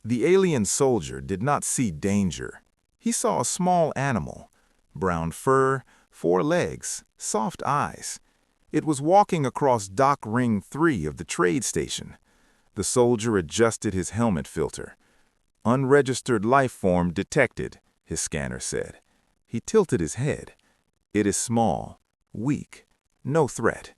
The alien soldier did not see danger. He saw a small animal, brown fur, 4 legs, soft eyes. It was walking across Dock Ring 3 of the trade station. The soldier adjusted his helmet filter. "Unregistered life form detected," his scanner said. He tilted his head. "It is small, weak, no threat."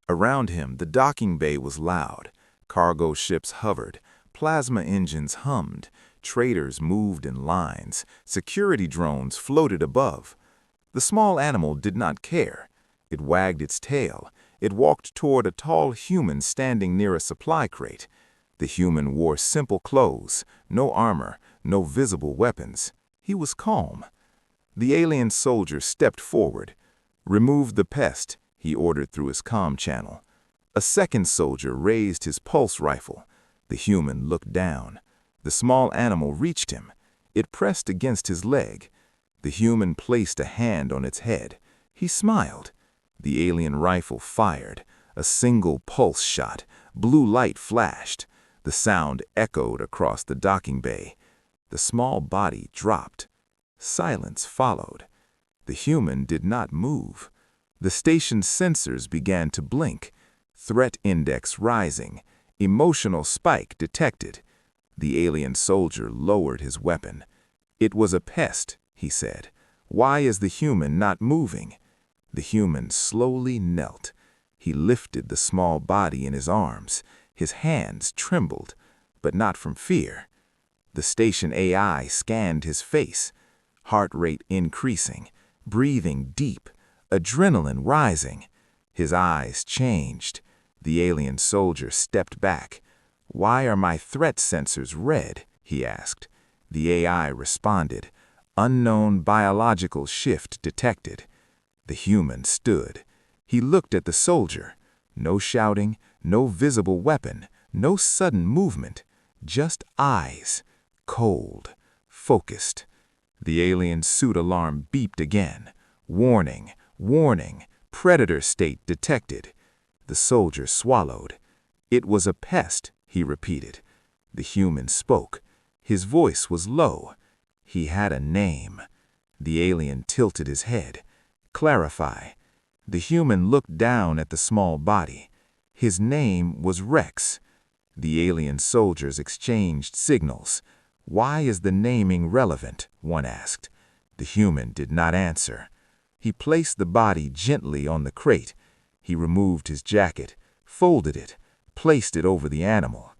Around him, the docking bay was loud. Cargo ships hovered. Plasma engines hummed. Traders moved in lines. Security drones floated above. The small animal did not care. It wagged its tail. It walked toward a tall human standing near a supply crate. The human wore simple clothes, no armor, no visible weapons. He was calm. The alien soldier stepped forward. "Remove the pest," he ordered through his comm channel. A second soldier raised his pulse rifle. The human looked down. The small animal reached him. It pressed against his leg. The human placed a hand on its head. He smiled. The alien rifle fired. A single pulse shot. Blue light flashed. The sound echoed across the docking bay. The small body dropped. Silence followed. The human did not move. The station's sensors began to blink. Threat index rising. Emotional spike detected. The alien soldier lowered his weapon. "It was a pest," he said. "Why is the human not moving?" The human slowly knelt. He lifted the small body in his arms. His hands trembled, but not from fear. The station AI scanned his face, heart rate increasing, breathing deep, adrenaline rising. His eyes changed. The alien soldier stepped back. "Why are my threat sensors red?" he asked. The AI responded. "Unknown biological shift detected." The human stood. He looked at the soldier. No shouting, no visible weapon, no sudden movement, just eyes, cold, focused. The alien suit alarm beeped again. "Warning, warning, predator state detected." The soldier swallowed. "It was a pest," he repeated. The human spoke. His voice was low. He had a name. The alien tilted his head. "Clarify." The human looked down at the small body. His name was Rex. The alien soldiers exchanged signals. "Why is the naming relevant?" one asked. The human did not answer. He placed the body gently on the crate. He removed his jacket, folded it, placed it over the animal.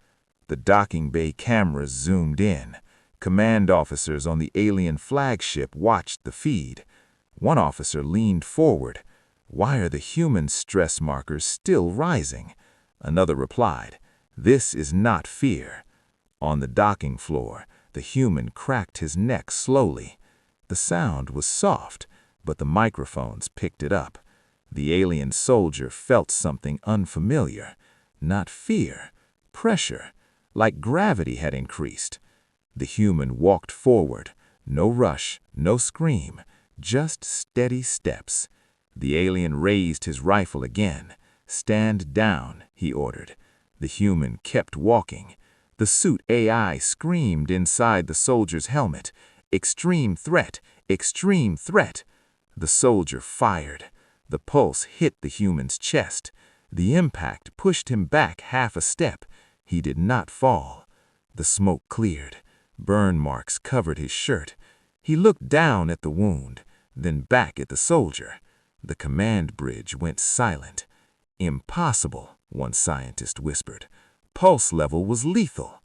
The docking bay cameras zoomed in. Command officers on the alien flagship watched the feed. One officer leaned forward. "Why are the human stress markers still rising?" Another replied, "This is not fear." On the docking floor, the human cracked his neck slowly. The sound was soft, but the microphones picked it up. The alien soldier felt something unfamiliar. Not fear, pressure, like gravity had increased. The human walked forward. No rush, no scream, just steady steps. The alien raised his rifle again. "Stand down," he ordered. The human kept walking. The suit AI screamed inside the soldier's helmet. "Extreme threat! Extreme threat!" The soldier fired. The pulse hit the human's chest. The impact pushed him back half a step. He did not fall. The smoke cleared. Burn marks covered his shirt. He looked down at the wound, then back at the soldier. The command bridge went silent. "Impossible," one scientist whispered. "Pulse level was lethal."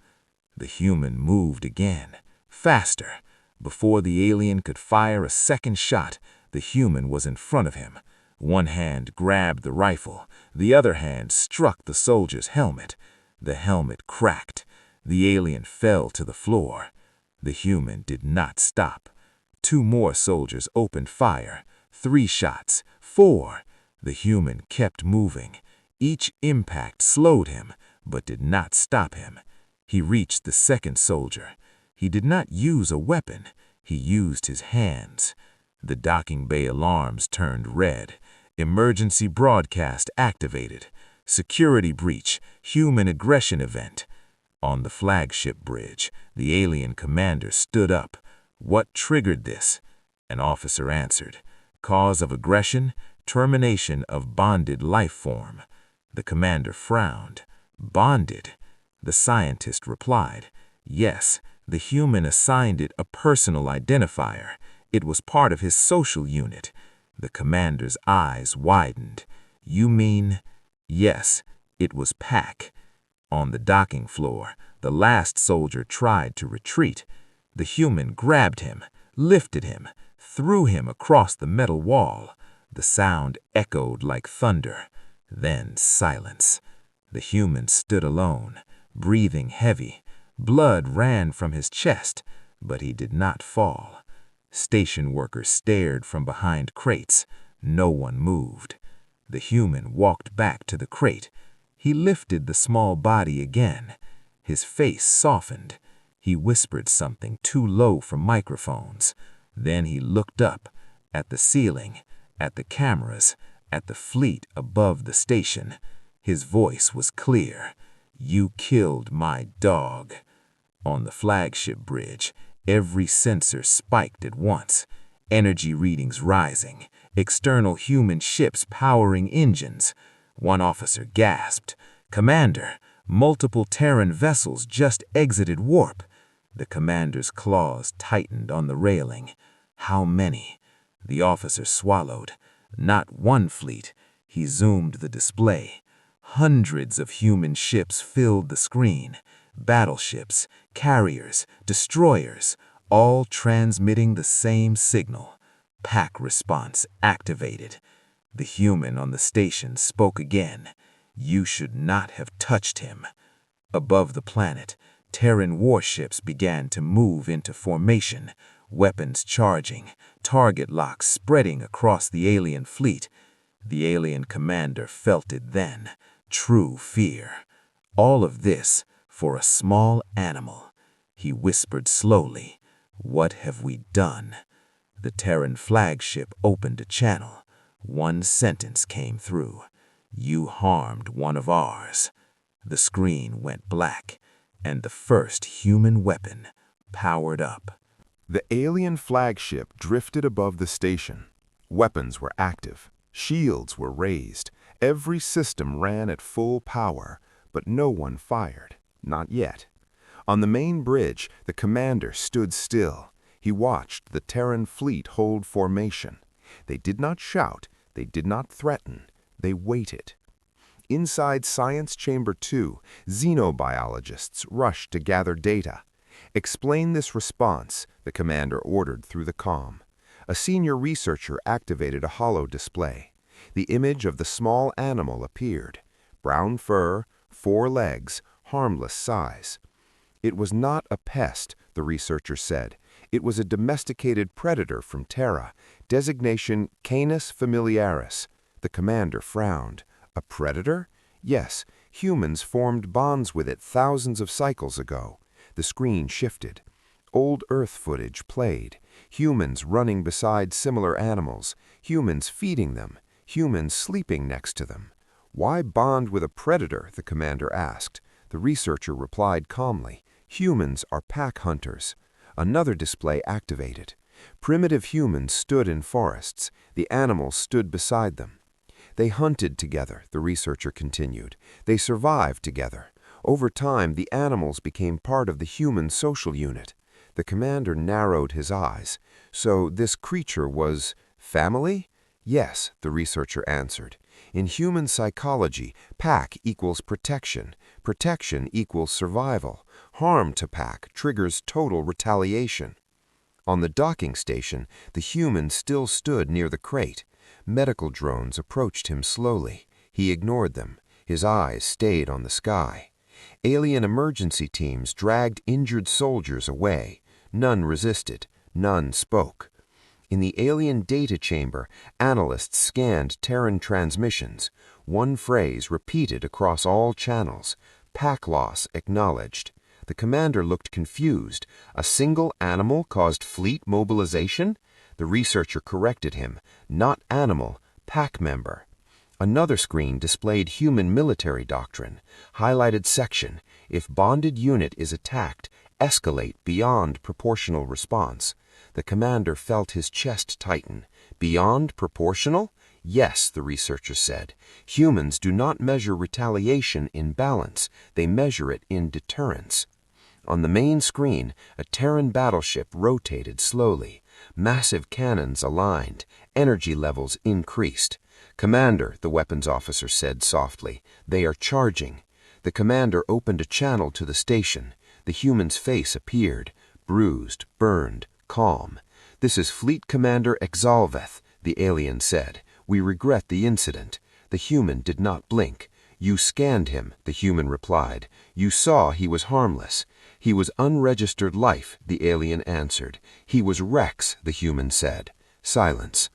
The human moved again, faster. Before the alien could fire a second shot, the human was in front of him. One hand grabbed the rifle. The other hand struck the soldier's helmet. The helmet cracked. The alien fell to the floor. The human did not stop. 2 more soldiers opened fire. 3 shots. 4. The human kept moving. Each impact slowed him, but did not stop him. He reached the second soldier. He did not use a weapon. He used his hands. The docking bay alarms turned red. Emergency broadcast activated. Security breach. Human aggression event. On the flagship bridge, the alien commander stood up. What triggered this? An officer answered. Cause of aggression, termination of bonded life form. The commander frowned. Bonded? The scientist replied. Yes, the human assigned it a personal identifier. It was part of his social unit. The commander's eyes widened. You mean? Yes, it was Pac. On the docking floor, the last soldier tried to retreat. The human grabbed him, lifted him, threw him across the metal wall. The sound echoed like thunder. Then silence. The human stood alone, breathing heavy. Blood ran from his chest, but he did not fall. Station workers stared from behind crates. No one moved. The human walked back to the crate. He lifted the small body again. His face softened. He whispered something too low for microphones. Then he looked up, at the ceiling, at the cameras, at the fleet above the station. His voice was clear. You killed my dog. On the flagship bridge, every sensor spiked at once. Energy readings rising. External human ships powering engines. One officer gasped. Commander, multiple Terran vessels just exited warp. The commander's claws tightened on the railing. How many? The officer swallowed. Not one fleet. He zoomed the display. Hundreds of human ships filled the screen. Battleships, carriers, destroyers, all transmitting the same signal. Pac response activated. The human on the station spoke again. You should not have touched him. Above the planet, Terran warships began to move into formation, weapons charging, target locks spreading across the alien fleet. The alien commander felt it then. True fear. All of this for a small animal. He whispered slowly, What have we done? The Terran flagship opened a channel. One sentence came through. You harmed one of ours. The screen went black, and the first human weapon powered up. The alien flagship drifted above the station. Weapons were active. Shields were raised. Every system ran at full power, but no one fired. Not yet. On the main bridge, the commander stood still. He watched the Terran fleet hold formation. They did not shout. They did not threaten. They waited. Inside Science Chamber 2, xenobiologists rushed to gather data. Explain this response, the commander ordered through the comm. A senior researcher activated a holo display. The image of the small animal appeared. Brown fur, 4 legs, harmless size. It was not a pest, the researcher said. It was a domesticated predator from Terra, designation Canis familiaris. The commander frowned. A predator? Yes, humans formed bonds with it thousands of cycles ago. The screen shifted. Old Earth footage played. Humans running beside similar animals. Humans feeding them. Humans sleeping next to them. Why bond with a predator? The commander asked. The researcher replied calmly. Humans are pack hunters. Another display activated. Primitive humans stood in forests. The animals stood beside them. They hunted together, the researcher continued. They survived together. Over time, the animals became part of the human social unit. The commander narrowed his eyes. So this creature was family? Yes, the researcher answered. In human psychology, pack equals protection. Protection equals survival. Harm to pack triggers total retaliation. On the docking station, the human still stood near the crate. Medical drones approached him slowly. He ignored them. His eyes stayed on the sky. Alien emergency teams dragged injured soldiers away. None resisted. None spoke. In the alien data chamber, analysts scanned Terran transmissions. One phrase repeated across all channels. Pack loss acknowledged. The commander looked confused. A single animal caused fleet mobilization? The researcher corrected him. Not animal, pack member. Another screen displayed human military doctrine. Highlighted section. If bonded unit is attacked, escalate beyond proportional response. The commander felt his chest tighten. Beyond proportional? Yes, the researcher said. Humans do not measure retaliation in balance. They measure it in deterrence. On the main screen, a Terran battleship rotated slowly. Massive cannons aligned. Energy levels increased. "Commander," the weapons officer said softly, "they are charging." The commander opened a channel to the station. The human's face appeared, bruised, burned, calm. "This is Fleet Commander Exalveth," the alien said. "We regret the incident." The human did not blink. "You scanned him," the human replied. "You saw he was harmless." "He was unregistered life," the alien answered. "He was Rex," the human said. Silence.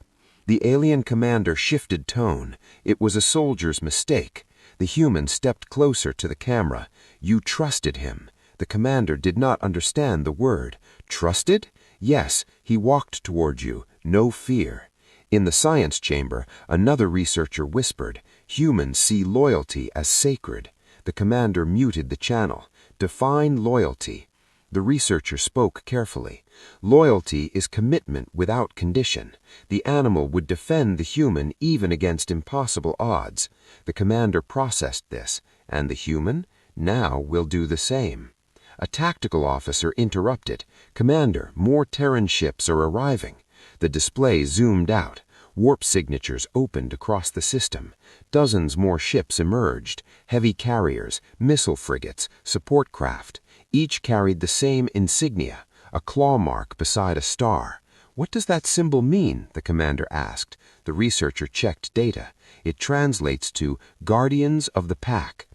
The alien commander shifted tone. It was a soldier's mistake. The human stepped closer to the camera. "You trusted him." The commander did not understand the word. "Trusted?" "Yes, he walked toward you. No fear." In the science chamber, another researcher whispered, "Humans see loyalty as sacred." The commander muted the channel. "Define loyalty." The researcher spoke carefully. "Loyalty is commitment without condition. The animal would defend the human even against impossible odds." The commander processed this. "And the human? Now we'll do the same." A tactical officer interrupted. "Commander, more Terran ships are arriving." The display zoomed out. Warp signatures opened across the system. Dozens more ships emerged. Heavy carriers, missile frigates, support craft. Each carried the same insignia, a claw mark beside a star. "What does that symbol mean?" the commander asked. The researcher checked data. "It translates to Guardians of the Pack."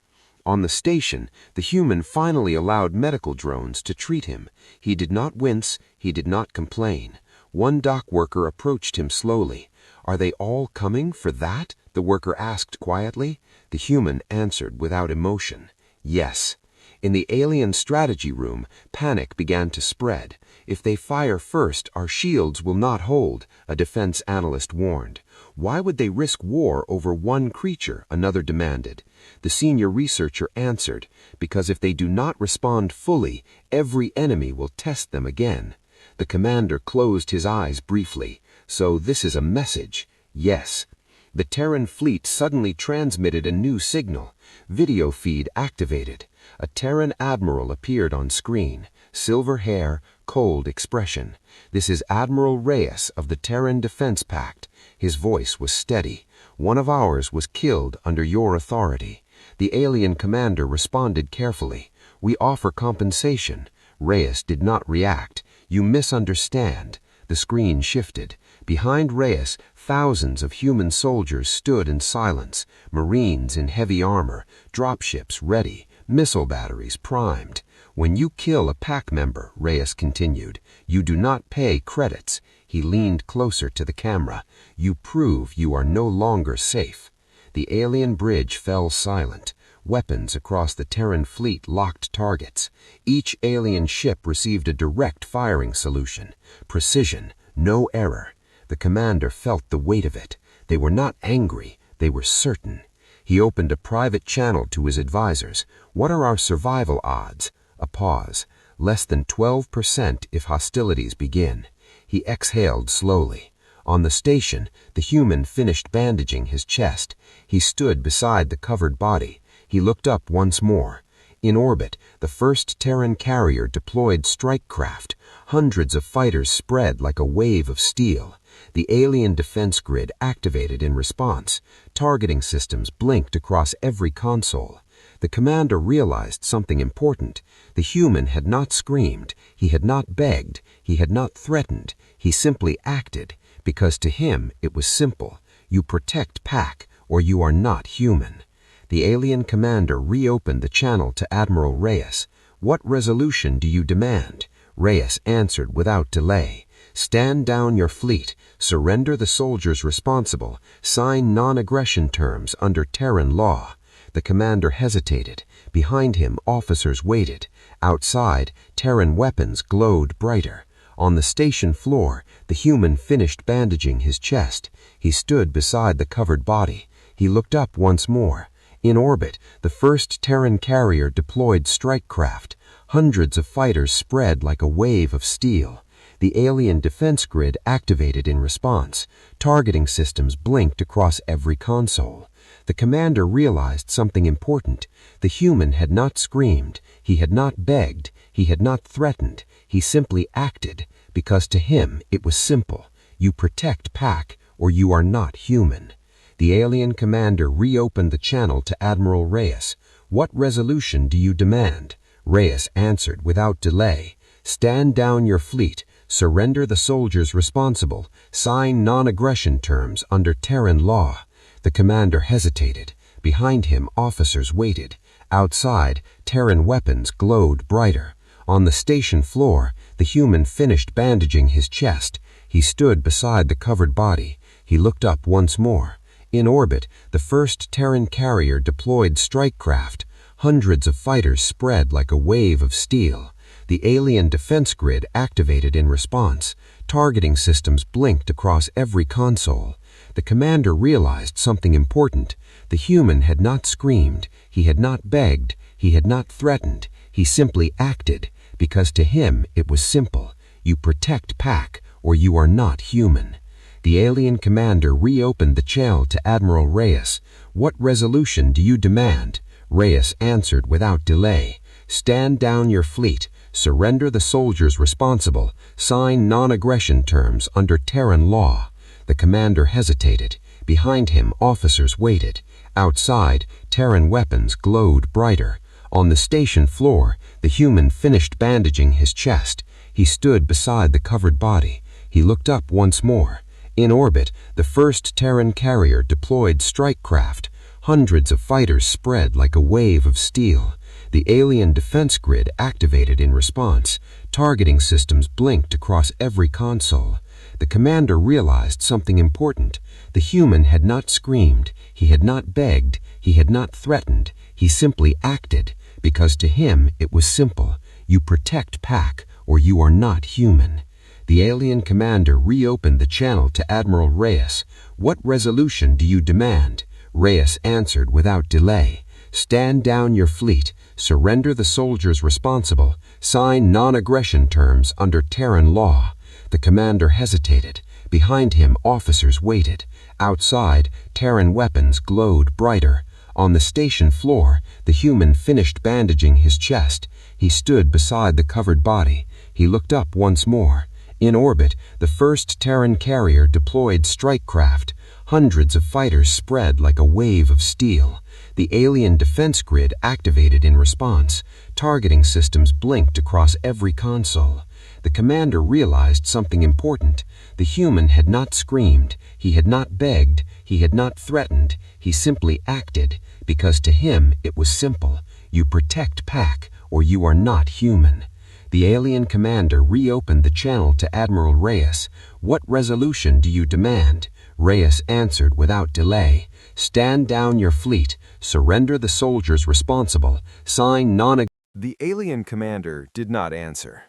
On the station, the human finally allowed medical drones to treat him. He did not wince, he did not complain. One dock worker approached him slowly. "Are they all coming for that?" the worker asked quietly. The human answered without emotion. "Yes." In the alien strategy room, panic began to spread. "If they fire first, our shields will not hold," a defense analyst warned. "Why would they risk war over one creature?" another demanded. The senior researcher answered, "Because if they do not respond fully, every enemy will test them again." The commander closed his eyes briefly. "So this is a message?" "Yes." The Terran fleet suddenly transmitted a new signal. Video feed activated. A Terran admiral appeared on screen. Silver hair, cold expression. "This is Admiral Reyes of the Terran Defense Pact." His voice was steady. "One of ours was killed under your authority." The alien commander responded carefully. "We offer compensation." Reyes did not react. "You misunderstand." The screen shifted. Behind Reyes, thousands of human soldiers stood in silence. Marines in heavy armor, dropships ready, missile batteries primed. "When you kill a pack member," Reyes continued, "you do not pay credits." He leaned closer to the camera. "You prove you are no longer safe." The alien bridge fell silent. Weapons across the Terran fleet locked targets. Each alien ship received a direct firing solution. Precision, no error. The commander felt the weight of it. They were not angry, they were certain. He opened a private channel to his advisors. "What are our survival odds?" A pause. "Less than 12% if hostilities begin." He exhaled slowly. On the station, the human finished bandaging his chest. He stood beside the covered body. He looked up once more. In orbit, the first Terran carrier deployed strike craft. Hundreds of fighters spread like a wave of steel. The alien defense grid activated in response. Targeting systems blinked across every console. The commander realized something important. The human had not screamed. He had not begged. He had not threatened. He simply acted. Because to him it was simple. You protect Pack, or you are not human. The alien commander reopened the channel to Admiral Reyes. "What resolution do you demand?" Reyes answered without delay. "Stand down your fleet, surrender the soldiers responsible, sign non-aggression terms under Terran law." The commander hesitated. Behind him, officers waited. Outside, Terran weapons glowed brighter. On the station floor, the human finished bandaging his chest. He stood beside the covered body. He looked up once more. In orbit, the first Terran carrier deployed strike craft. Hundreds of fighters spread like a wave of steel. The alien defense grid activated in response. Targeting systems blinked across every console. The commander realized something important. The human had not screamed, he had not begged, he had not threatened, he simply acted, because to him it was simple. You protect Pac, or you are not human. The alien commander reopened the channel to Admiral Reyes. What resolution do you demand? Reyes answered without delay. Stand down your fleet, surrender the soldiers responsible, sign non-aggression terms under Terran law. The commander hesitated. Behind him, officers waited. Outside, Terran weapons glowed brighter. On the station floor, the human finished bandaging his chest. He stood beside the covered body. He looked up once more. In orbit, the first Terran carrier deployed strike craft. Hundreds of fighters spread like a wave of steel. The alien defense grid activated in response. Targeting systems blinked across every console. The commander realized something important. The human had not screamed, he had not begged, he had not threatened, he simply acted, because to him it was simple. You protect Pac, or you are not human. The alien commander reopened the channel to Admiral Reyes. What resolution do you demand? Reyes answered without delay. Stand down your fleet, surrender the soldiers responsible, sign non-aggression terms under Terran law. The commander hesitated. Behind him, officers waited. Outside, Terran weapons glowed brighter. On the station floor, the human finished bandaging his chest. He stood beside the covered body. He looked up once more. In orbit, the first Terran carrier deployed strike craft. Hundreds of fighters spread like a wave of steel. The alien defense grid activated in response. Targeting systems blinked across every console. The commander realized something important. The human had not screamed, he had not begged, he had not threatened, he simply acted, because to him it was simple. You protect Pac, or you are not human. The alien commander reopened the channel to Admiral Reyes. What resolution do you demand? Reyes answered without delay. Stand down your fleet, surrender the soldiers responsible, sign non-aggression terms under Terran law. The commander hesitated. Behind him, officers waited. Outside, Terran weapons glowed brighter. On the station floor, the human finished bandaging his chest. He stood beside the covered body. He looked up once more. In orbit, the first Terran carrier deployed strike craft. Hundreds of fighters spread like a wave of steel. The alien defense grid activated in response. Targeting systems blinked across every console. The commander realized something important. The human had not screamed, he had not begged, he had not threatened, he simply acted, because to him it was simple. You protect Pac, or you are not human. The alien commander reopened the channel to Admiral Reyes. What resolution do you demand? Reyes answered without delay. Stand down your fleet, surrender the soldiers responsible, sign non-aggression. The alien commander did not answer.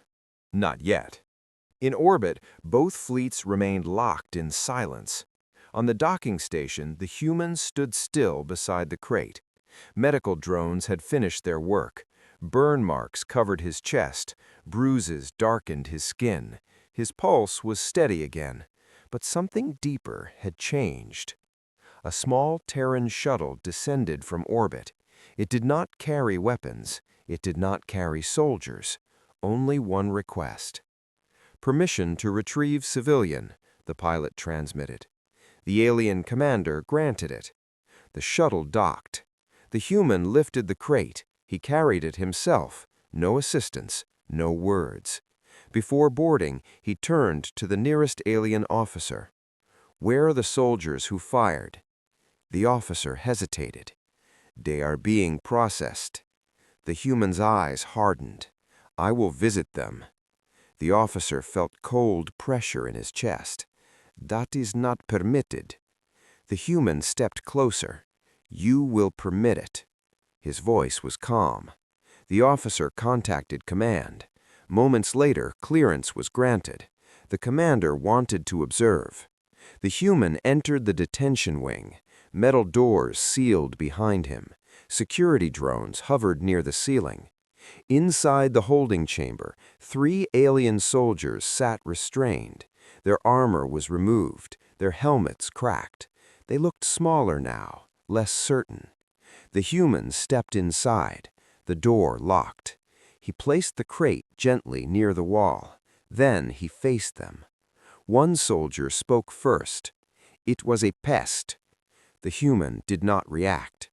Not yet. In orbit, both fleets remained locked in silence. On the docking station, the humans stood still beside the crate. Medical drones had finished their work. Burn marks covered his chest. Bruises darkened his skin. His pulse was steady again. But something deeper had changed. A small Terran shuttle descended from orbit. It did not carry weapons. It did not carry soldiers. Only one request. Permission to retrieve civilian, the pilot transmitted. The alien commander granted it. The shuttle docked. The human lifted the crate. He carried it himself. No assistance, no words. Before boarding, he turned to the nearest alien officer. Where are the soldiers who fired? The officer hesitated. They are being processed. The human's eyes hardened. I will visit them. The officer felt cold pressure in his chest. That is not permitted. The human stepped closer. You will permit it. His voice was calm. The officer contacted command. Moments later, clearance was granted. The commander wanted to observe. The human entered the detention wing. Metal doors sealed behind him. Security drones hovered near the ceiling. Inside the holding chamber, 3 alien soldiers sat restrained. Their armor was removed, their helmets cracked. They looked smaller now, less certain. The human stepped inside, the door locked. He placed the crate gently near the wall. Then he faced them. One soldier spoke first. It was a pest. The human did not react.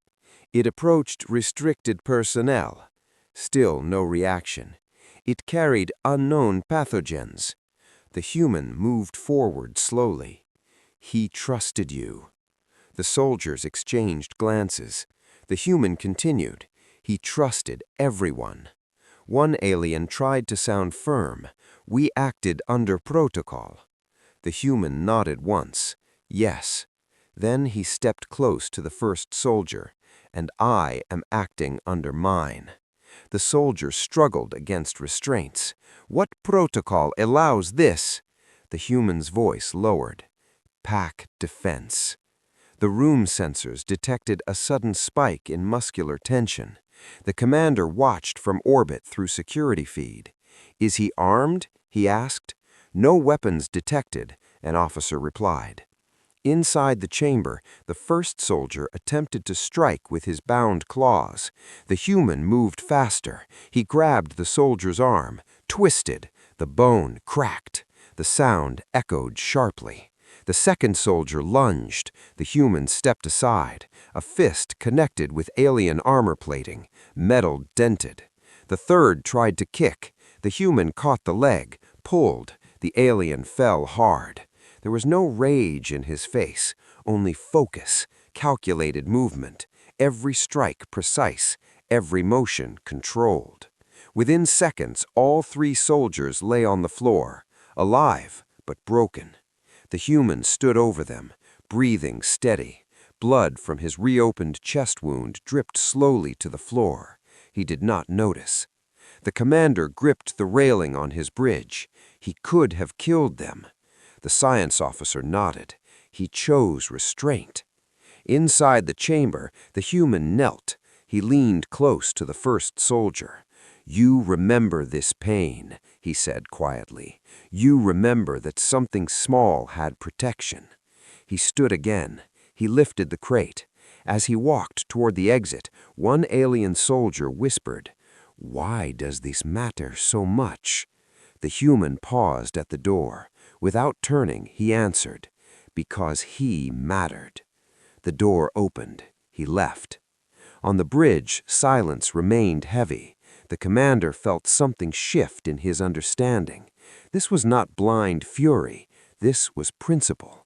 It approached restricted personnel. Still no reaction. It carried unknown pathogens. The human moved forward slowly. He trusted you. The soldiers exchanged glances. The human continued. He trusted everyone. One alien tried to sound firm. We acted under protocol. The human nodded once. Yes. Then he stepped close to the first soldier. And I am acting under mine. The soldier struggled against restraints. What protocol allows this? The human's voice lowered. Pack defense. The room sensors detected a sudden spike in muscular tension. The commander watched from orbit through security feed. Is he armed? He asked. No weapons detected, an officer replied. Inside the chamber, the first soldier attempted to strike with his bound claws. The human moved faster. He grabbed the soldier's arm, twisted. The bone cracked. The sound echoed sharply. The second soldier lunged. The human stepped aside. A fist connected with alien armor plating, metal dented. The third tried to kick. The human caught the leg, pulled. The alien fell hard. There was no rage in his face, only focus, calculated movement, every strike precise, every motion controlled. Within seconds, all 3 soldiers lay on the floor, alive but broken. The human stood over them, breathing steady. Blood from his reopened chest wound dripped slowly to the floor. He did not notice. The commander gripped the railing on his bridge. He could have killed them. The science officer nodded. He chose restraint. Inside the chamber, the human knelt. He leaned close to the first soldier. You remember this pain, he said quietly. You remember that something small had protection. He stood again. He lifted the crate. As he walked toward the exit, one alien soldier whispered, "Why does this matter so much?" The human paused at the door. Without turning, he answered, "Because he mattered." The door opened. He left. On the bridge, silence remained heavy. The commander felt something shift in his understanding. This was not blind fury. This was principle.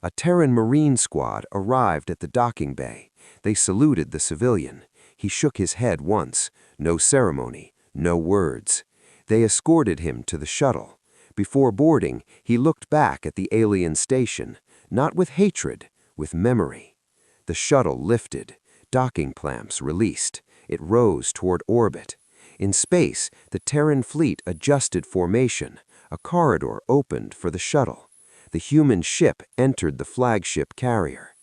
A Terran Marine squad arrived at the docking bay. They saluted the civilian. He shook his head once. No ceremony, no words. They escorted him to the shuttle. Before boarding, he looked back at the alien station, not with hatred, with memory. The shuttle lifted. Docking clamps released. It rose toward orbit. In space, the Terran fleet adjusted formation. A corridor opened for the shuttle. The human ship entered the flagship carrier.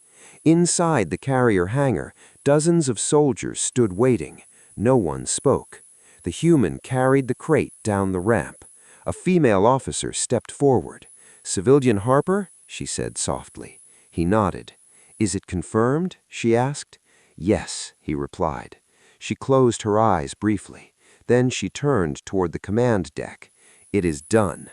Inside the carrier hangar, dozens of soldiers stood waiting. No one spoke. The human carried the crate down the ramp. A female officer stepped forward. "Civilian Harper?" she said softly. He nodded. "Is it confirmed?" she asked. "Yes," he replied. She closed her eyes briefly. Then she turned toward the command deck. "It is done."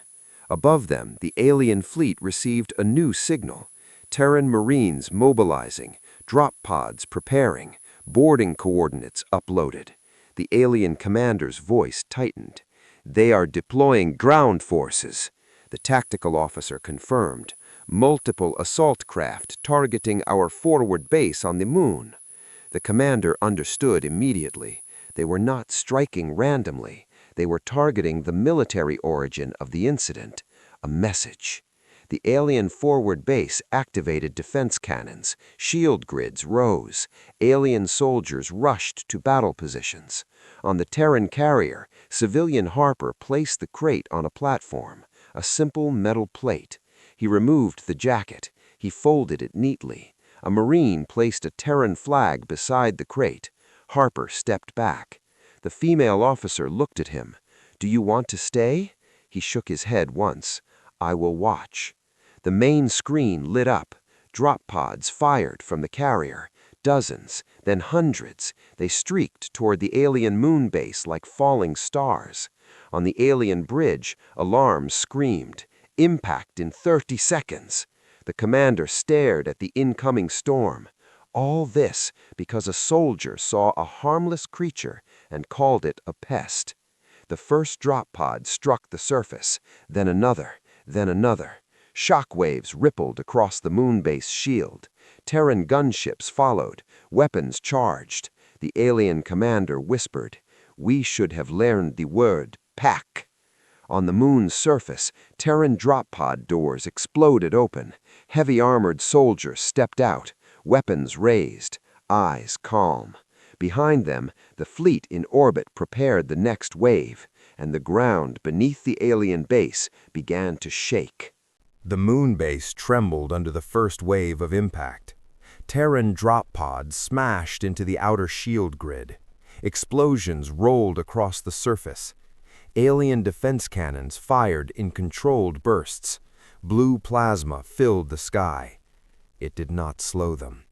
Above them, the alien fleet received a new signal. Terran Marines mobilizing, drop pods preparing, boarding coordinates uploaded. The alien commander's voice tightened. "They are deploying ground forces," the tactical officer confirmed. "Multiple assault craft targeting our forward base on the moon." The commander understood immediately. They were not striking randomly. They were targeting the military origin of the incident. A message. The alien forward base activated defense cannons. Shield grids rose. Alien soldiers rushed to battle positions. On the Terran carrier, civilian Harper placed the crate on a platform, a simple metal plate. He removed the jacket. He folded it neatly. A Marine placed a Terran flag beside the crate. Harper stepped back. The female officer looked at him. "Do you want to stay?" He shook his head once. "I will watch." The main screen lit up. Drop pods fired from the carrier. Dozens, then hundreds. They streaked toward the alien moon base like falling stars. On the alien bridge, alarms screamed. "Impact in 30 seconds." The commander stared at the incoming storm. All this because a soldier saw a harmless creature and called it a pest. The first drop pod struck the surface, then another, then another. Shock waves rippled across the moonbase shield. Terran gunships followed, weapons charged. The alien commander whispered, "We should have learned the word pack." On the moon's surface, Terran drop pod doors exploded open. Heavy armored soldiers stepped out, weapons raised, eyes calm. Behind them, the fleet in orbit prepared the next wave, and the ground beneath the alien base began to shake. The moon base trembled under the first wave of impact. Terran drop pods smashed into the outer shield grid. Explosions rolled across the surface. Alien defense cannons fired in controlled bursts. Blue plasma filled the sky. It did not slow them.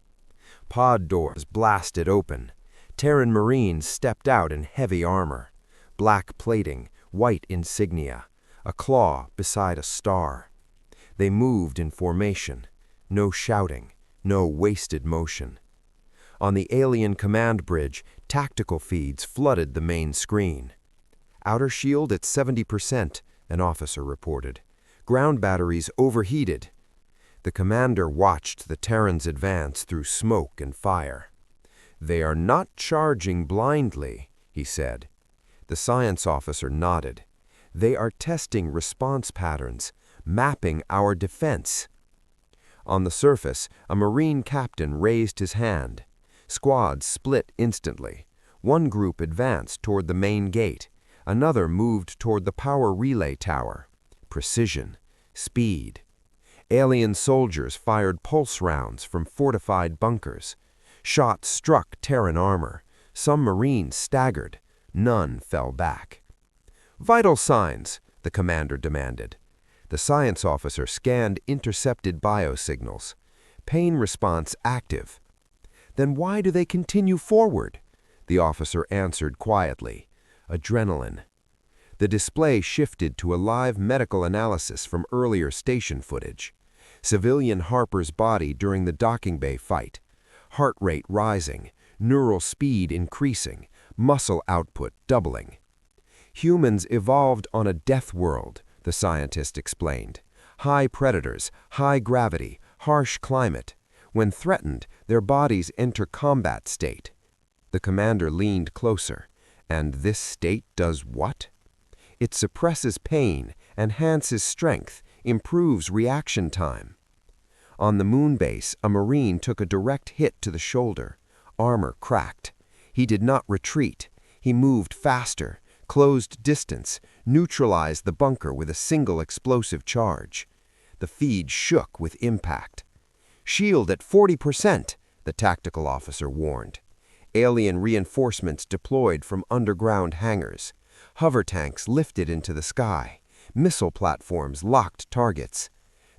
Pod doors blasted open. Terran Marines stepped out in heavy armor. Black plating, white insignia, a claw beside a star. They moved in formation. No shouting, no wasted motion. On the alien command bridge, tactical feeds flooded the main screen. "Outer shield at 70%, an officer reported. "Ground batteries overheated." The commander watched the Terrans advance through smoke and fire. "They are not charging blindly," he said. The science officer nodded. "They are testing response patterns, mapping our defense." On the surface, a Marine captain raised his hand. Squads split instantly. One group advanced toward the main gate. Another moved toward the power relay tower. Precision, speed. Alien soldiers fired pulse rounds from fortified bunkers. Shots struck Terran armor. Some Marines staggered. None fell back. "Vital signs," the commander demanded. The science officer scanned intercepted biosignals. "Pain response active." "Then why do they continue forward?" The officer answered quietly. "Adrenaline." The display shifted to a live medical analysis from earlier station footage. Civilian Harper's body during the docking bay fight. Heart rate rising, neural speed increasing, muscle output doubling. "Humans evolved on a death world," the scientist explained. "High predators, high gravity, harsh climate. When threatened, their bodies enter combat state." The commander leaned closer. "And this state does what?" "It suppresses pain, enhances strength, improves reaction time." On the moon base, a Marine took a direct hit to the shoulder. Armor cracked. He did not retreat. He moved faster, closed distance, neutralized the bunker with a single explosive charge. The feed shook with impact. "Shield at 40%, the tactical officer warned. Alien reinforcements deployed from underground hangars. Hover tanks lifted into the sky. Missile platforms locked targets.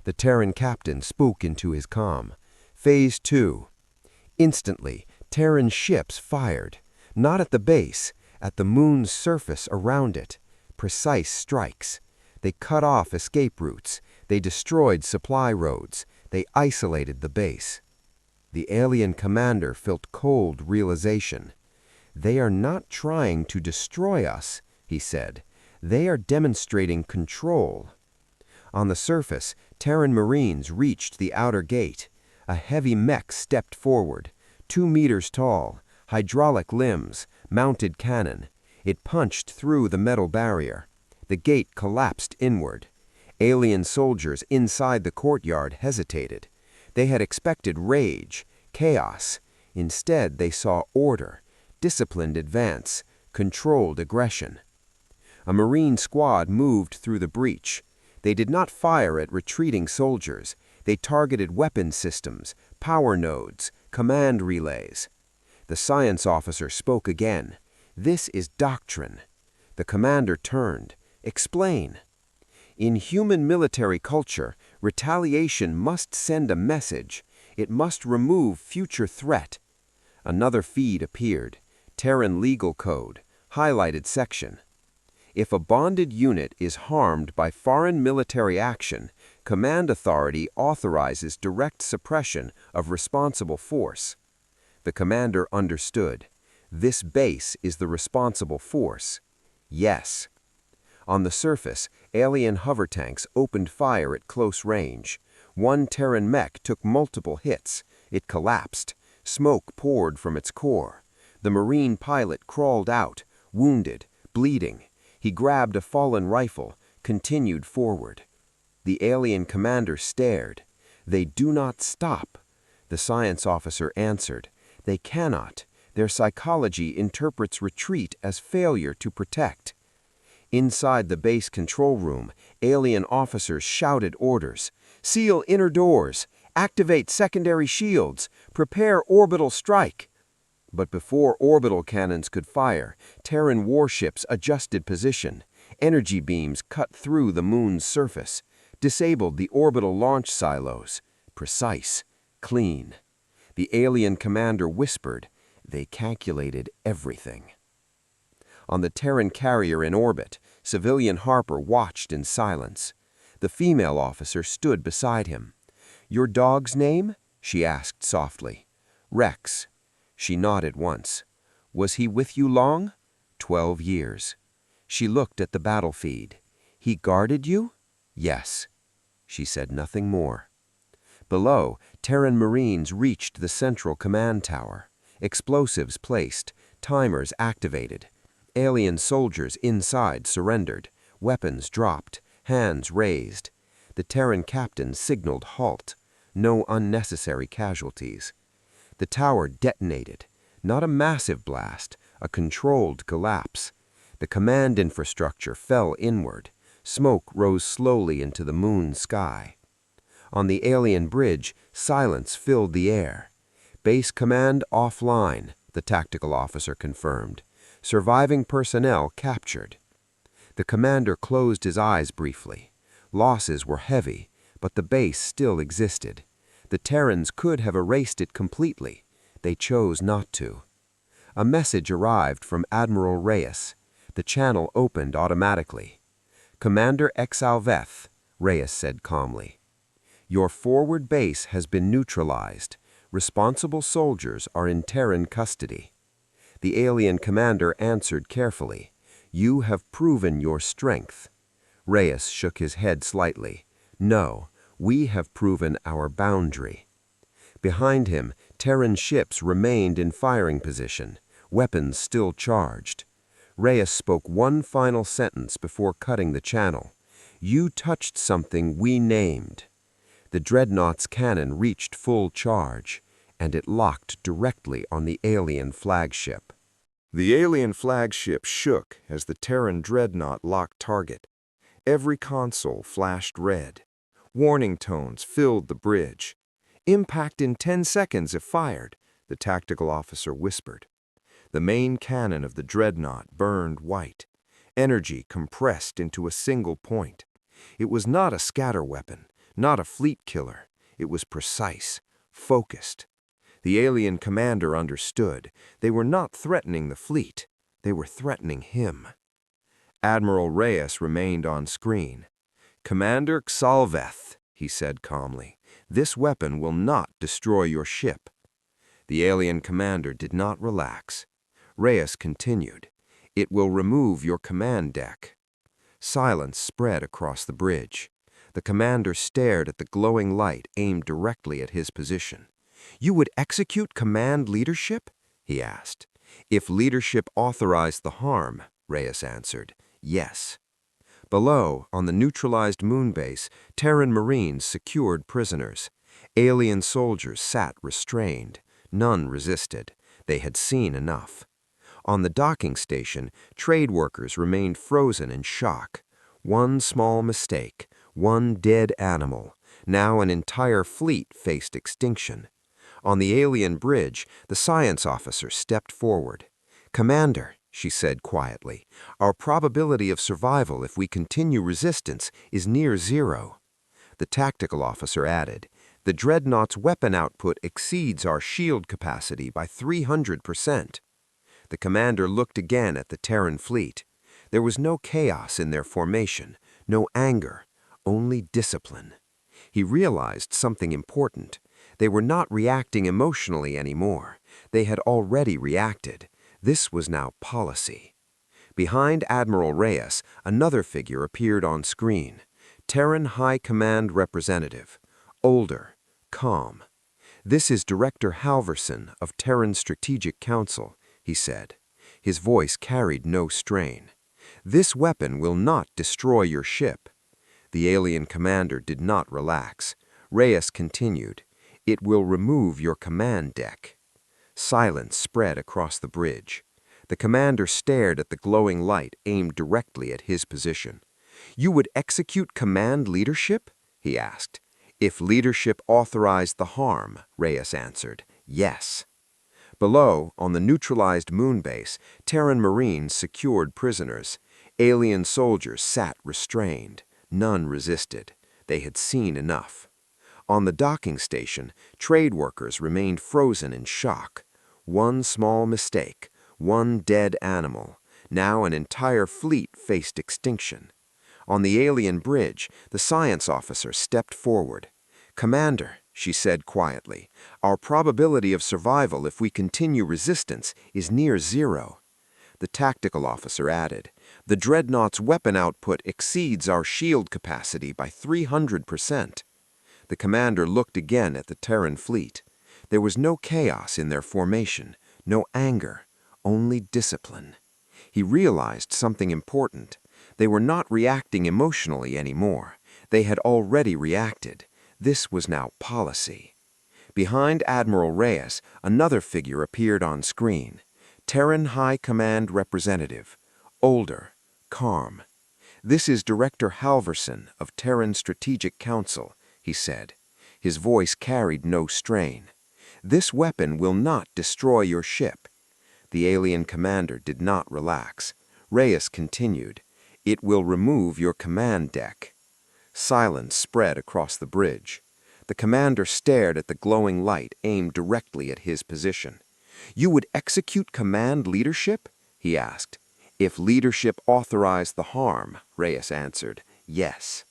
The Terran captain spoke into his comm. "Phase 2. Instantly, Terran ships fired. Not at the base, at the moon's surface around it. Precise strikes. They cut off escape routes. They destroyed supply roads. They isolated the base." The alien commander felt cold realization. "They are not trying to destroy us," he said. "They are demonstrating control." On the surface, Terran Marines reached the outer gate. A heavy mech stepped forward, 2 meters tall, hydraulic limbs, mounted cannon. It punched through the metal barrier. The gate collapsed inward. Alien soldiers inside the courtyard hesitated. They had expected rage, chaos. Instead, they saw order, disciplined advance, controlled aggression. A Marine squad moved through the breach. They did not fire at retreating soldiers. They targeted weapon systems, Power nodes, command relays. The science officer spoke again. This is doctrine. The commander turned. Explain. In human military culture, retaliation must send a message. It must remove future threat. Another feed appeared. Terran legal code, highlighted section. If a bonded unit is harmed by foreign military action, command authority authorizes direct suppression of responsible force. The commander understood. This base is the responsible force. Yes. On the surface, alien hover tanks opened fire at close range. One Terran mech took multiple hits. It collapsed. Smoke poured from its core. The Marine pilot crawled out, wounded, bleeding. He grabbed a fallen rifle, continued forward. The alien commander stared. They do not stop. The science officer answered. They cannot. Their psychology interprets retreat as failure to protect. Inside the base control room, alien officers shouted orders. Seal inner doors. Activate secondary shields. Prepare orbital strike. But before orbital cannons could fire, Terran warships adjusted position. Energy beams cut through the moon's surface, disabled the orbital launch silos. Precise, clean. The alien commander whispered. They calculated everything. On the Terran carrier in orbit, civilian Harper watched in silence. The female officer stood beside him. Your dog's name? She asked softly. Rex. She nodded once. Was he with you long? 12 years. She looked at the battle feed. He guarded you? Yes. She said nothing more. Below, Terran Marines reached the central command tower. Explosives placed, timers activated. Alien soldiers inside surrendered. Weapons dropped, hands raised. The Terran captain signaled halt. No unnecessary casualties. The tower detonated. Not a massive blast, a controlled collapse. The command infrastructure fell inward. Smoke rose slowly into the moon sky. On the alien bridge, silence filled the air. Base command offline, the tactical officer confirmed. Surviving personnel captured. The commander closed his eyes briefly. Losses were heavy, but the base still existed. The Terrans could have erased it completely. They chose not to. A message arrived from Admiral Reyes. The channel opened automatically. Commander Exalveth, Reyes said calmly. Your forward base has been neutralized. Responsible soldiers are in Terran custody. The alien commander answered carefully. You have proven your strength. Reyes shook his head slightly. No, we have proven our boundary. Behind him, Terran ships remained in firing position, weapons still charged. Reyes spoke one final sentence before cutting the channel. You touched something we named. The dreadnought's cannon reached full charge, and it locked directly on the alien flagship. The alien flagship shook as the Terran dreadnought locked target. Every console flashed red. Warning tones filled the bridge. Impact in 10 seconds if fired, the tactical officer whispered. The main cannon of the dreadnought burned white. Energy compressed into a single point. It was not a scatter weapon, not a fleet killer. It was precise, focused. The alien commander understood. They were not threatening the fleet. They were threatening him. Admiral Reyes remained on screen. Commander Xalveth, he said calmly, this weapon will not destroy your ship. The alien commander did not relax. Reyes continued. It will remove your command deck. Silence spread across the bridge. The commander stared at the glowing light aimed directly at his position. You would execute command leadership? He asked. If leadership authorized the harm, Reyes answered, yes. Below, on the neutralized moonbase, Terran Marines secured prisoners. Alien soldiers sat restrained. None resisted. They had seen enough. On the docking station, trade workers remained frozen in shock. One small mistake, one dead animal. Now an entire fleet faced extinction. On the alien bridge, the science officer stepped forward. "Commander," she said quietly, "our probability of survival if we continue resistance is near zero." The tactical officer added, "The dreadnought's weapon output exceeds our shield capacity by 300%. The commander looked again at the Terran fleet. There was no chaos in their formation, no anger, only discipline. He realized something important. They were not reacting emotionally anymore. They had already reacted. This was now policy. Behind Admiral Reyes, another figure appeared on screen. Terran High Command Representative. Older, calm. "This is Director Halverson of Terran Strategic Council," he said. His voice carried no strain. "This weapon will not destroy your ship." The alien commander did not relax. Reyes continued, "It will remove your command deck." Silence spread across the bridge. The commander stared at the glowing light aimed directly at his position. "You would execute command leadership?" he asked. "If leadership authorized the harm," Reyes answered, "yes." Below, on the neutralized moon base, Terran Marines secured prisoners. Alien soldiers sat restrained. None resisted. They had seen enough. On the docking station, trade workers remained frozen in shock. One small mistake, one dead animal. Now an entire fleet faced extinction. On the alien bridge, the science officer stepped forward. "Commander," she said quietly, "our probability of survival if we continue resistance is near zero." The tactical officer added, "The dreadnought's weapon output exceeds our shield capacity by 300%. The commander looked again at the Terran fleet. There was no chaos in their formation, no anger, only discipline. He realized something important. They were not reacting emotionally anymore. They had already reacted. This was now policy. Behind Admiral Reyes, another figure appeared on screen. Terran High Command Representative. Older, calm. "This is Director Halverson of Terran Strategic Council," he said. His voice carried no strain. "This weapon will not destroy your ship." The alien commander did not relax. Reyes continued, "It will remove your command deck." Silence spread across the bridge. The commander stared at the glowing light aimed directly at his position. "You would execute command leadership?" he asked. "If leadership authorized the harm," Reyes answered, "yes."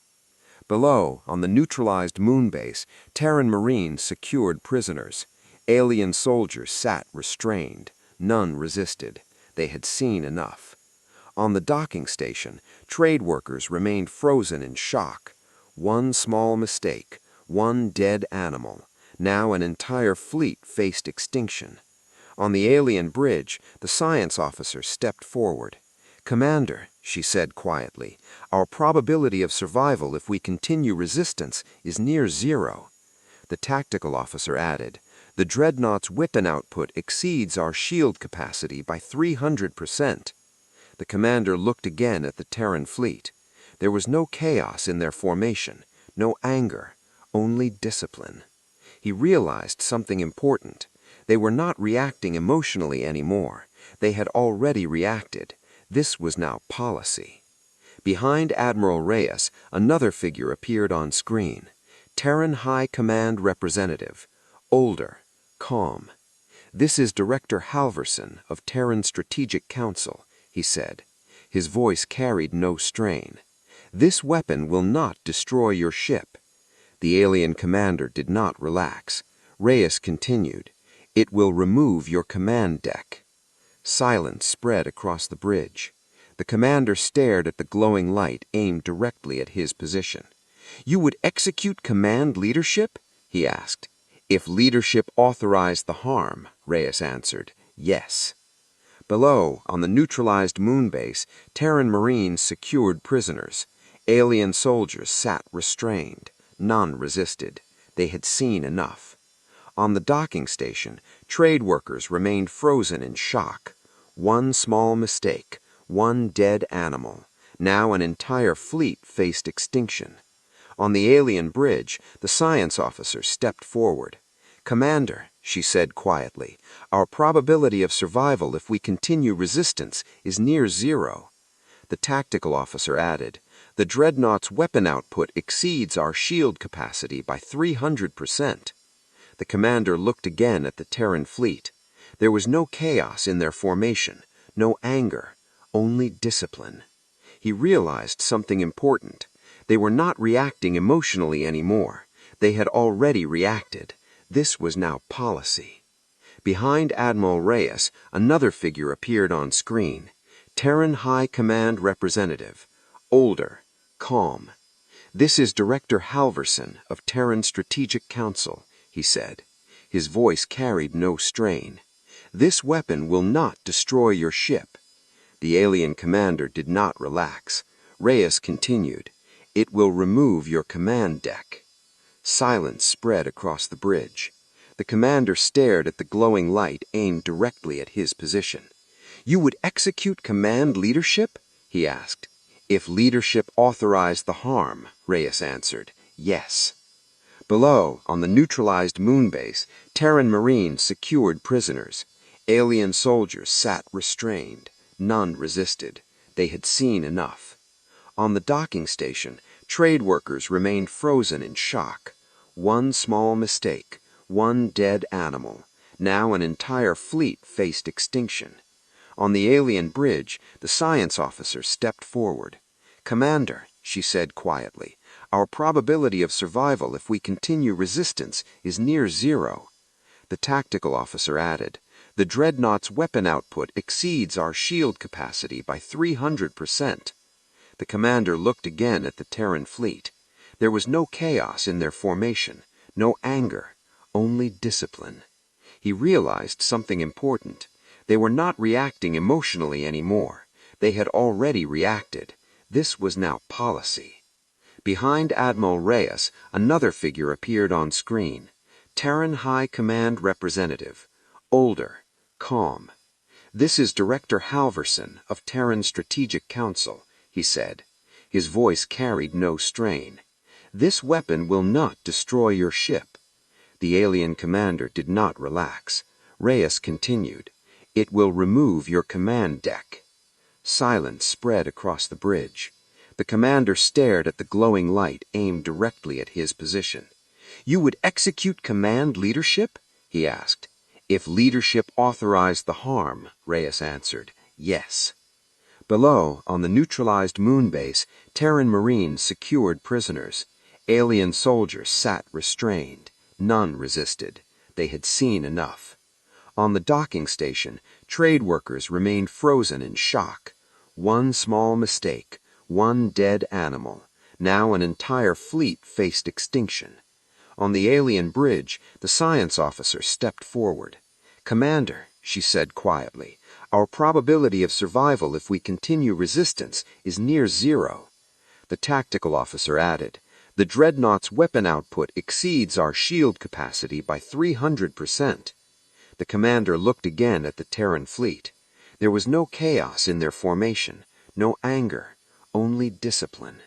Below, on the neutralized moon base, Terran Marines secured prisoners. Alien soldiers sat restrained. None resisted. They had seen enough. On the docking station, trade workers remained frozen in shock. One small mistake, one dead animal. Now an entire fleet faced extinction. On the alien bridge, the science officer stepped forward. "Commander," she said quietly, "our probability of survival if we continue resistance is near zero." The tactical officer added, "The dreadnought's weapon output exceeds our shield capacity by 300%. The commander looked again at the Terran fleet. There was no chaos in their formation, no anger, only discipline. He realized something important. They were not reacting emotionally anymore. They had already reacted. This was now policy. Behind Admiral Reyes, another figure appeared on screen. Terran High Command Representative. Older, calm. "This is Director Halverson of Terran Strategic Council," he said. His voice carried no strain. "This weapon will not destroy your ship." The alien commander did not relax. Reyes continued, "It will remove your command deck." Silence spread across the bridge. The commander stared at the glowing light aimed directly at his position. "You would execute command leadership?" he asked. "If leadership authorized the harm," Reyes answered, "yes." Below, on the neutralized moon base, Terran Marines secured prisoners. Alien soldiers sat restrained. None resisted. They had seen enough. On the docking station, trade workers remained frozen in shock. One small mistake, one dead animal. Now an entire fleet faced extinction. On the alien bridge, the science officer stepped forward. "Commander," she said quietly. Our probability of survival if we continue resistance is near zero. The tactical officer added, the dreadnought's weapon output exceeds our shield capacity by 300%. The commander looked again at the Terran fleet. There was no chaos in their formation, no anger, only discipline. He realized something important. They were not reacting emotionally anymore. They had already reacted. This was now policy. Behind Admiral Reyes, another figure appeared on screen. Terran High Command Representative. Older, calm. This is Director Halverson of Terran Strategic Council, he said. His voice carried no strain. This weapon will not destroy your ship. The alien commander did not relax. Reyes continued, it will remove your command deck. Silence spread across the bridge. The commander stared at the glowing light aimed directly at his position. You would execute command leadership? He asked. If leadership authorized the harm, Reyes answered, yes. Below, on the neutralized moonbase, Terran Marines secured prisoners. Alien soldiers sat restrained. None resisted. They had seen enough. On the docking station, trade workers remained frozen in shock. One small mistake, one dead animal. Now an entire fleet faced extinction. On the alien bridge, the science officer stepped forward. Commander, she said quietly, our probability of survival if we continue resistance is near zero. The tactical officer added, the dreadnought's weapon output exceeds our shield capacity by 300%. The commander looked again at the Terran fleet. There was no chaos in their formation, no anger, only discipline. He realized something important. They were not reacting emotionally anymore. They had already reacted. This was now policy. Behind Admiral Reyes, another figure appeared on screen. Terran High Command Representative. Older, calm. This is Director Halverson of Terran Strategic Council, he said. His voice carried no strain. This weapon will not destroy your ship. The alien commander did not relax. Reyes continued. It will remove your command deck. Silence spread across the bridge. The commander stared at the glowing light aimed directly at his position. You would execute command leadership? He asked. If leadership authorized the harm, Reyes answered, yes. Below, on the neutralized moonbase, Terran Marines secured prisoners. Alien soldiers sat restrained. None resisted. They had seen enough. On the docking station, trade workers remained frozen in shock. One small mistake, one dead animal. Now an entire fleet faced extinction. On the alien bridge, the science officer stepped forward. Commander, she said quietly, our probability of survival if we continue resistance is near zero. The tactical officer added, the dreadnought's weapon output exceeds our shield capacity by 300%. The commander looked again at the Terran fleet. There was no chaos in their formation, no anger, only discipline.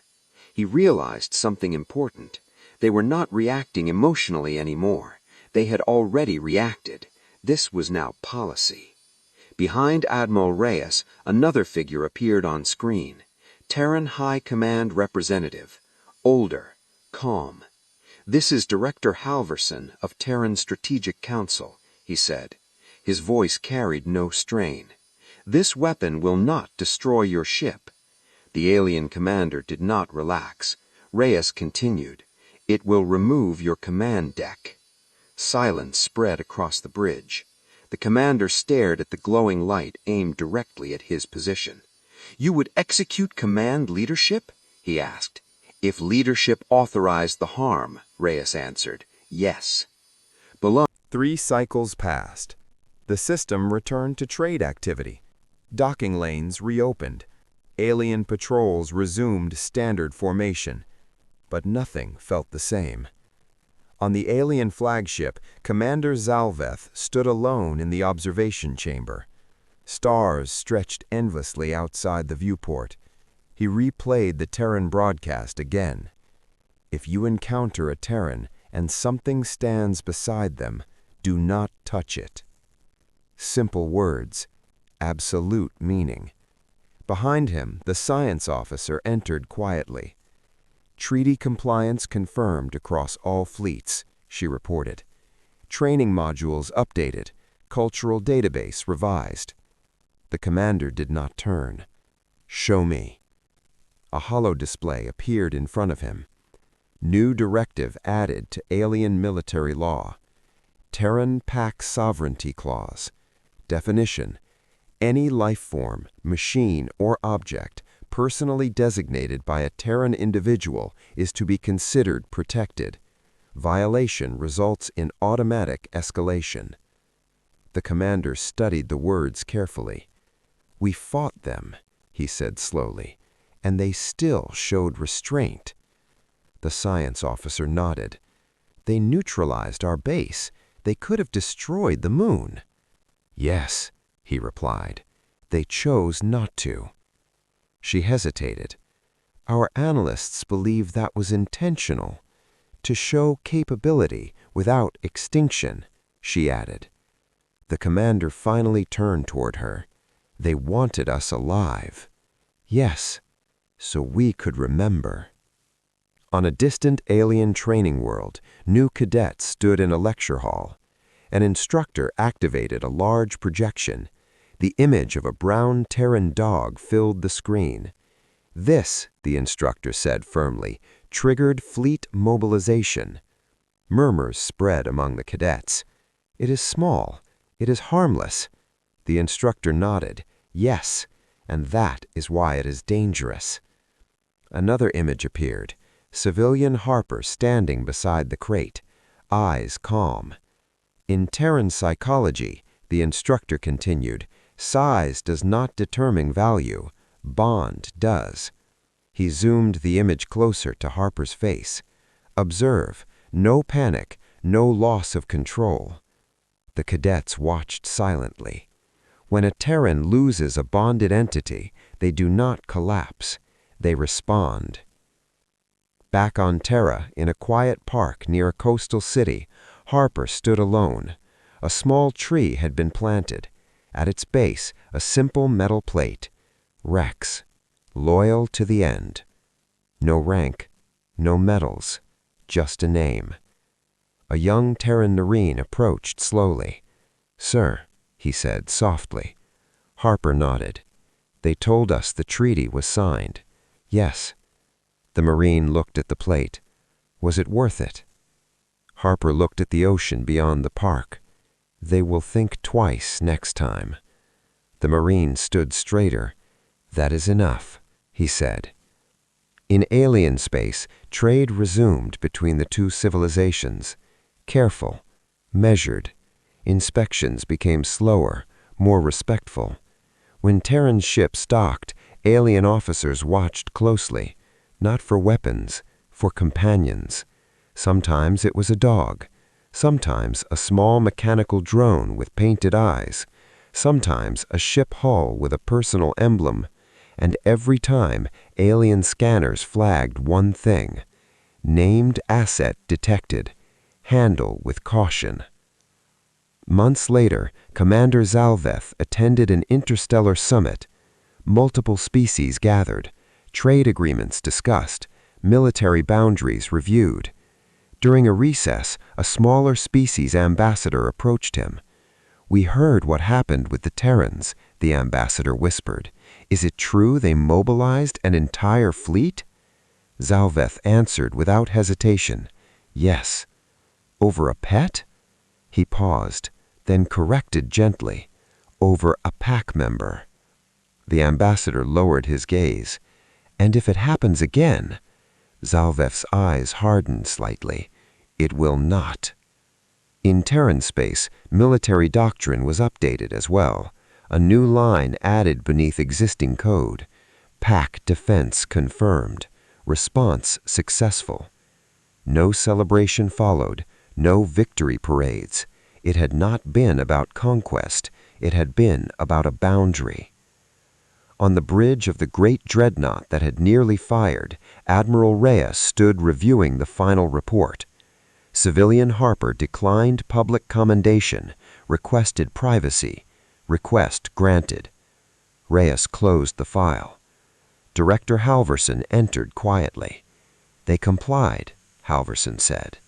He realized something important. They were not reacting emotionally anymore. They had already reacted. This was now policy. Behind Admiral Reyes, another figure appeared on screen. Terran High Command Representative. Older, calm. This is Director Halverson of Terran Strategic Council, he said. His voice carried no strain. This weapon will not destroy your ship. The alien commander did not relax. Reyes continued. It will remove your command deck. Silence spread across the bridge. The commander stared at the glowing light aimed directly at his position. You would execute command leadership? He asked. If leadership authorized the harm, Reyes answered, yes. Below 3 cycles passed. The system returned to trade activity. Docking lanes reopened. Alien patrols resumed standard formation. But nothing felt the same. On the alien flagship, Commander Zalveth stood alone in the observation chamber. Stars stretched endlessly outside the viewport. He replayed the Terran broadcast again. If you encounter a Terran and something stands beside them, Do not touch it. Simple words, absolute meaning. Behind him, the science officer entered quietly. Treaty compliance confirmed across all fleets, she reported. Training modules updated, cultural database revised. The commander did not turn. Show me. A holo display appeared in front of him. New directive added to alien military law. Terran Pax Sovereignty Clause. Definition: any life form, machine, or object personally designated by a Terran individual is to be considered protected. Violation results in automatic escalation. The commander studied the words carefully. We fought them, he said slowly, and they still showed restraint. The science officer nodded. They neutralized our base. They could have destroyed the moon. Yes, he replied. They chose not to. She hesitated. Our analysts believe that was intentional. To show capability without extinction, she added. The commander finally turned toward her. They wanted us alive. Yes, so we could remember. On a distant alien training world, new cadets stood in a lecture hall. An instructor activated a large projection. The image of a brown Terran dog filled the screen. This, the instructor said firmly, triggered fleet mobilization. Murmurs spread among the cadets. It is small. It is harmless. The instructor nodded. Yes, and that is why it is dangerous. Another image appeared. Civilian Harper standing beside the crate, eyes calm. In Terran psychology, the instructor continued, size does not determine value, bond does. He zoomed the image closer to Harper's face. Observe, no panic, no loss of control. The cadets watched silently. When a Terran loses a bonded entity, they do not collapse. They respond. Back on Terra, in a quiet park near a coastal city, Harper stood alone. A small tree had been planted. At its base, a simple metal plate. Rex, loyal to the end. No rank, no medals, just a name. A young Terran Marine approached slowly. Sir, he said softly. Harper nodded. They told us the treaty was signed. Yes. The Marine looked at the plate. Was it worth it? Harper looked at the ocean beyond the park. They will think twice next time. The Marine stood straighter. That is enough, he said. In alien space, trade resumed between the two civilizations. Careful, measured. Inspections became slower, more respectful. When Terran ships docked, alien officers watched closely. Not for weapons, for companions. Sometimes it was a dog. Sometimes a small mechanical drone with painted eyes. Sometimes a ship hull with a personal emblem. And every time, alien scanners flagged one thing. Named asset detected. Handle with caution. Months later, Commander Zalveth attended an interstellar summit. Multiple species gathered. Trade agreements discussed, military boundaries reviewed. During a recess, a smaller species ambassador approached him. We heard what happened with the Terrans, the ambassador whispered. Is it true they mobilized an entire fleet? Zalveth answered without hesitation. Yes. Over a pet? He paused, then corrected gently. Over a pack member. The ambassador lowered his gaze. And if it happens again, Zalveth's eyes hardened slightly. It will not. In Terran space, military doctrine was updated as well. A new line added beneath existing code. Pack defense confirmed. Response successful. No celebration followed. No victory parades. It had not been about conquest. It had been about a boundary. On the bridge of the great dreadnought that had nearly fired, Admiral Reyes stood reviewing the final report. Civilian Harper declined public commendation, requested privacy. Request granted. Reyes closed the file. Director Halverson entered quietly. They complied, Halverson said.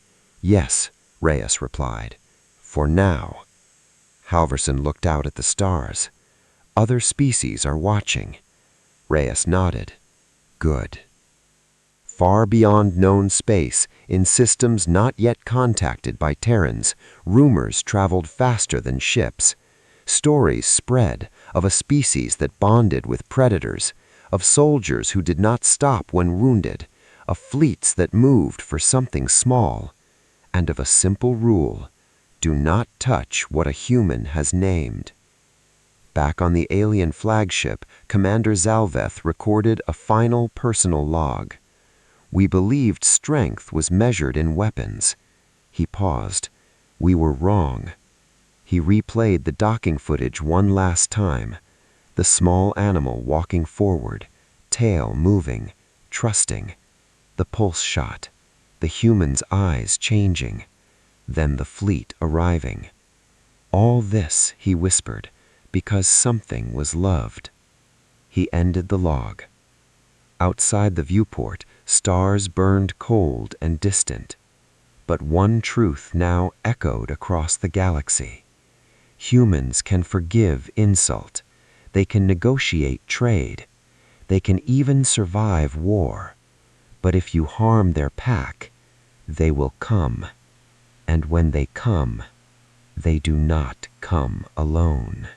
Yes, Reyes replied. For now. Halverson looked out at the stars. Other species are watching. Reyes nodded. Good. Far beyond known space, in systems not yet contacted by Terrans, rumors traveled faster than ships. Stories spread of a species that bonded with predators, of soldiers who did not stop when wounded, of fleets that moved for something small, and of a simple rule: do not touch what a human has named. Back on the alien flagship, Commander Zalveth recorded a final personal log. We believed strength was measured in weapons. He paused. We were wrong. He replayed the docking footage one last time. The small animal walking forward, tail moving, trusting. The pulse shot. The human's eyes changing. Then the fleet arriving. All this, he whispered, because something was loved. He ended the log. Outside the viewport, stars burned cold and distant. But one truth now echoed across the galaxy. Humans can forgive insult. They can negotiate trade. They can even survive war. But if you harm their pack, they will come. And when they come, they do not come alone.